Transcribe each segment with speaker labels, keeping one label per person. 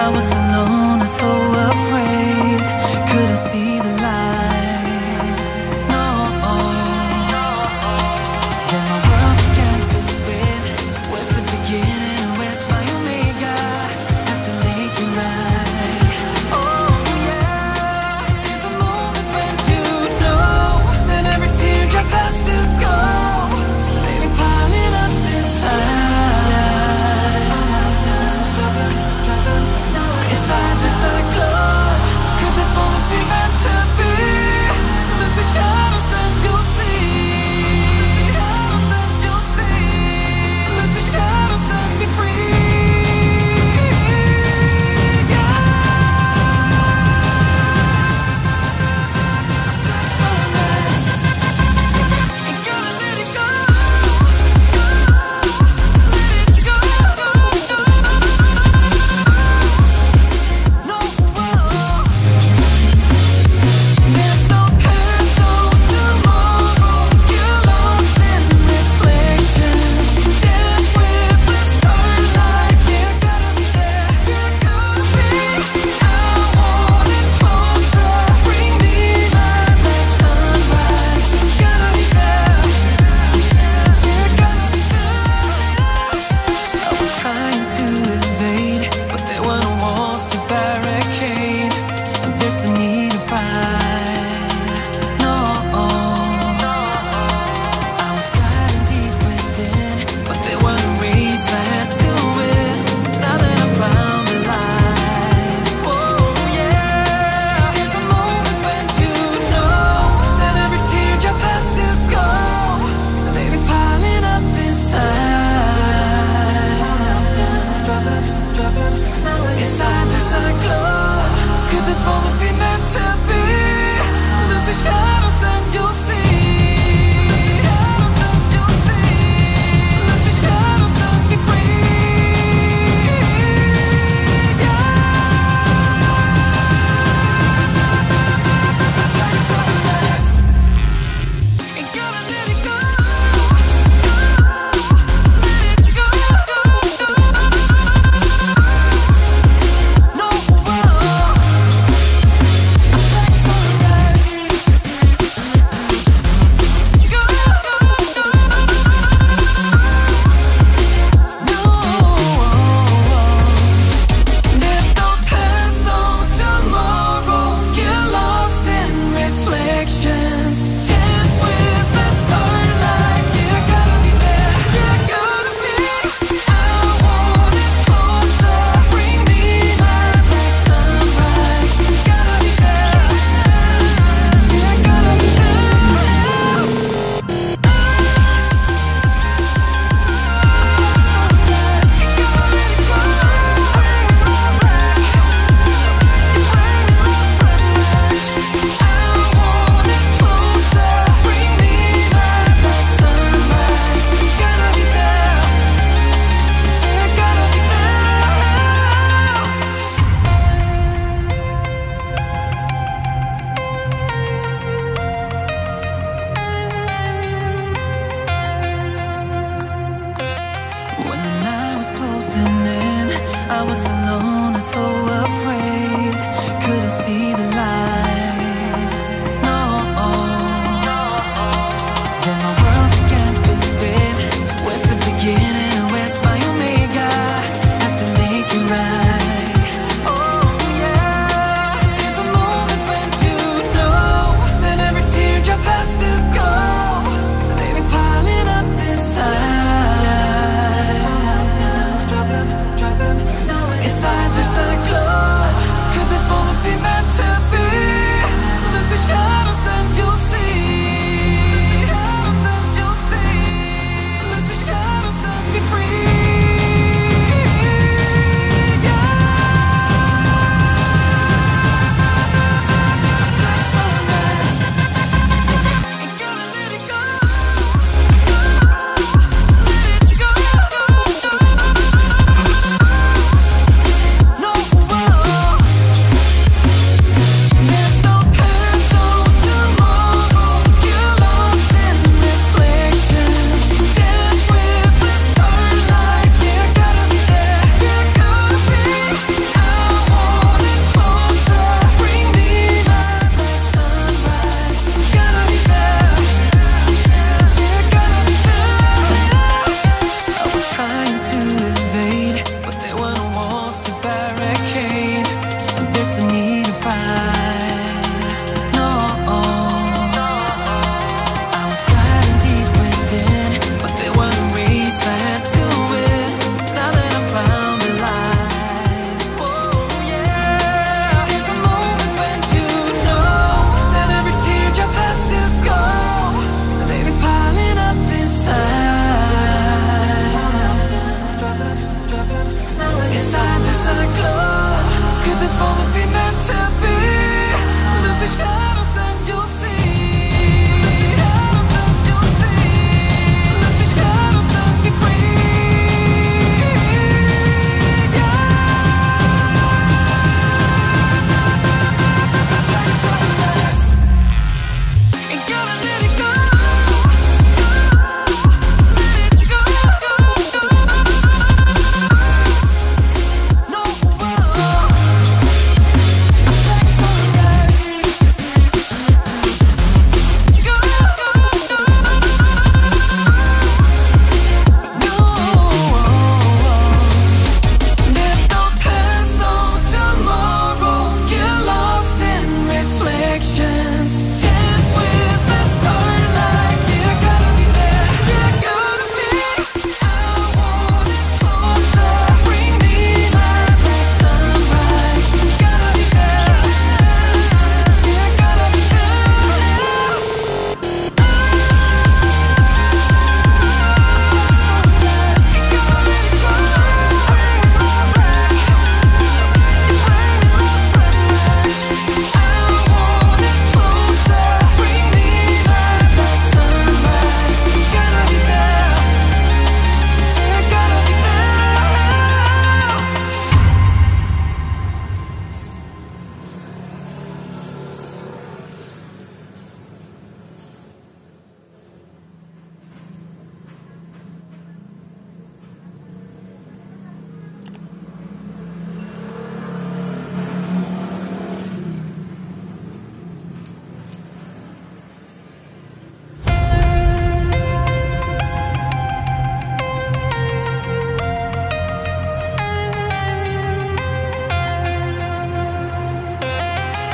Speaker 1: I was alone and so afraid, couldn't see the light. No. Then my world began to spin. Where's the beginning and where's my omega? Have to make it right. Oh yeah, there's a moment when you know that every teardrop has to go. They've been piling up inside. It's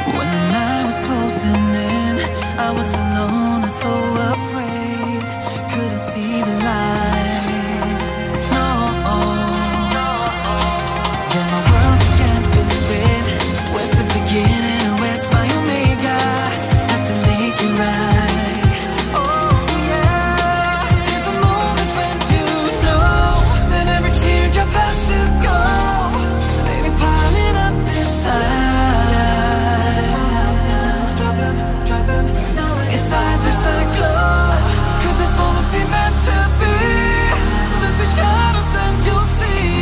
Speaker 1: When the night was closing in, I was alone and so afraid. Couldn't see the light. No. Then my world began to spin. Where's the beginning and where's my omega? Had to make it right. Oh yeah. There's a moment when you know that every teardrop has to go. They be piling up inside. Inside there's a glow. Could this moment be meant to be? Lose the shadows and you'll see.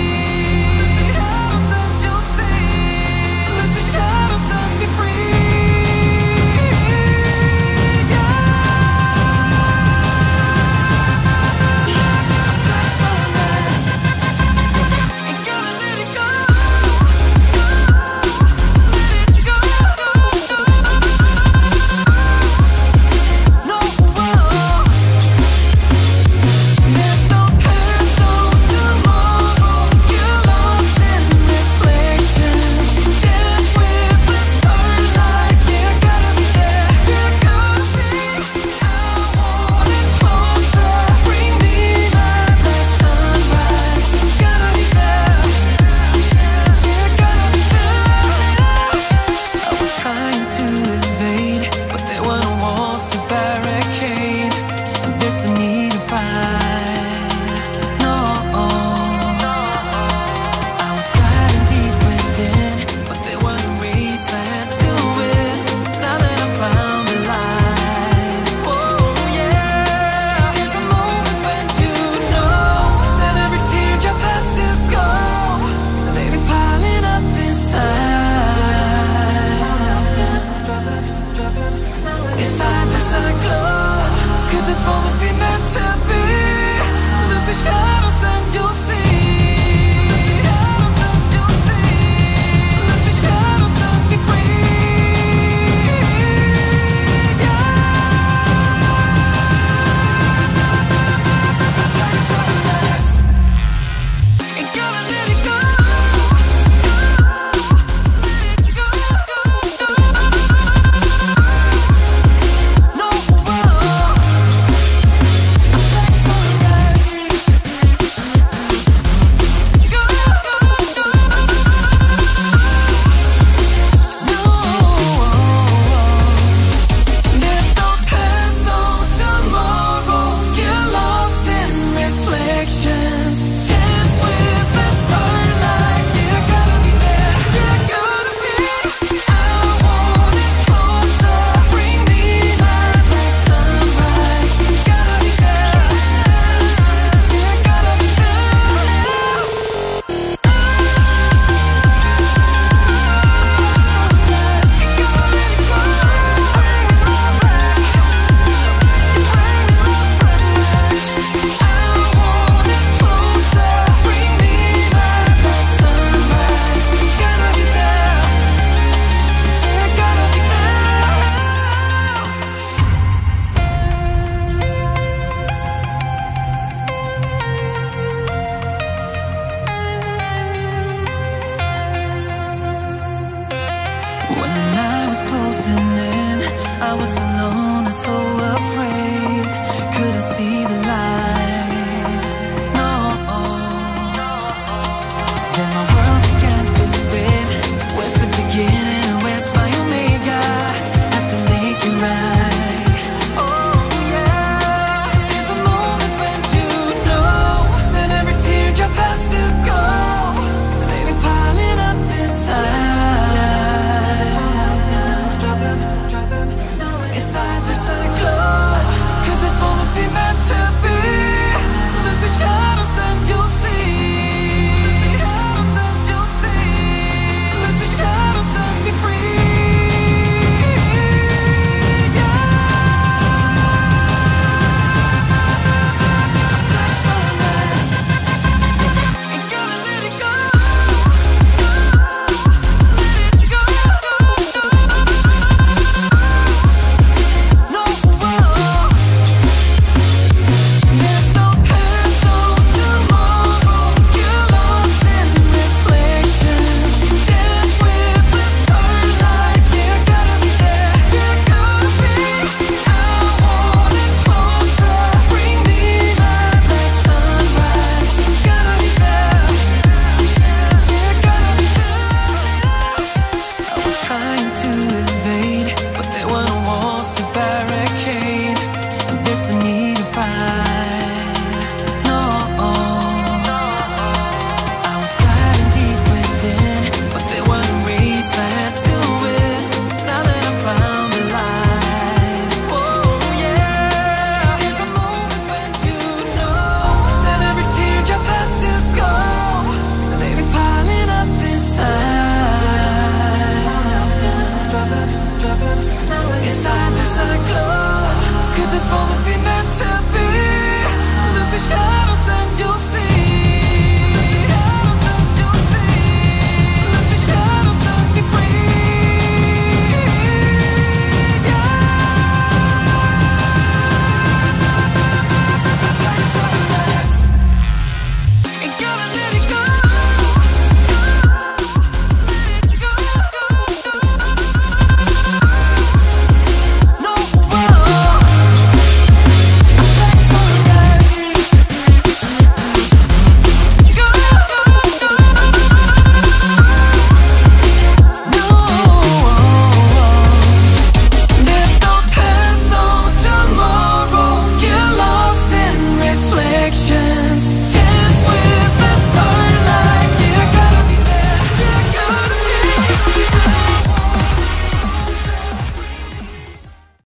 Speaker 1: Lose the shadows and be free. Black sunrise. Ain't gonna let it go. Let it go. No, there's no past, no tomorrow. You're lost in reflections. Dance with the starlight. Yeah, gotta be there. You gotta be. I want it closer. Bring me my black sunrise. Gotta be there. Yeah, gotta be there. I was trying to invade, but there were no walls to barricade. And there's no need to fight. No. I was driving deep within, but there were no reason to win. Now that I found the light. Oh yeah. There's a moment when you know that every teardrop has to go. They be piling up inside. Inside there's a glow. Could this moment be meant to be? Lose the shadows and you'll see. Lose the shadows and be free. Black sunrise. Ain't gonna let it go. Let it go. No, black sunrise. Go. No, there's no past, no tomorrow. You're lost in reflections. Dance with the starlight. Yeah, gotta be there. Yeah, gotta be. I want it closer. Bring me my black sunrise. Gotta be there. Yeah, gotta be there. Sunrise. Gotta let it go. I want it closer. Bring me my black sunrise. Gotta be there. Yeah, gotta be there. When the night was closing in, I was alone and so afraid. Couldn't see the light.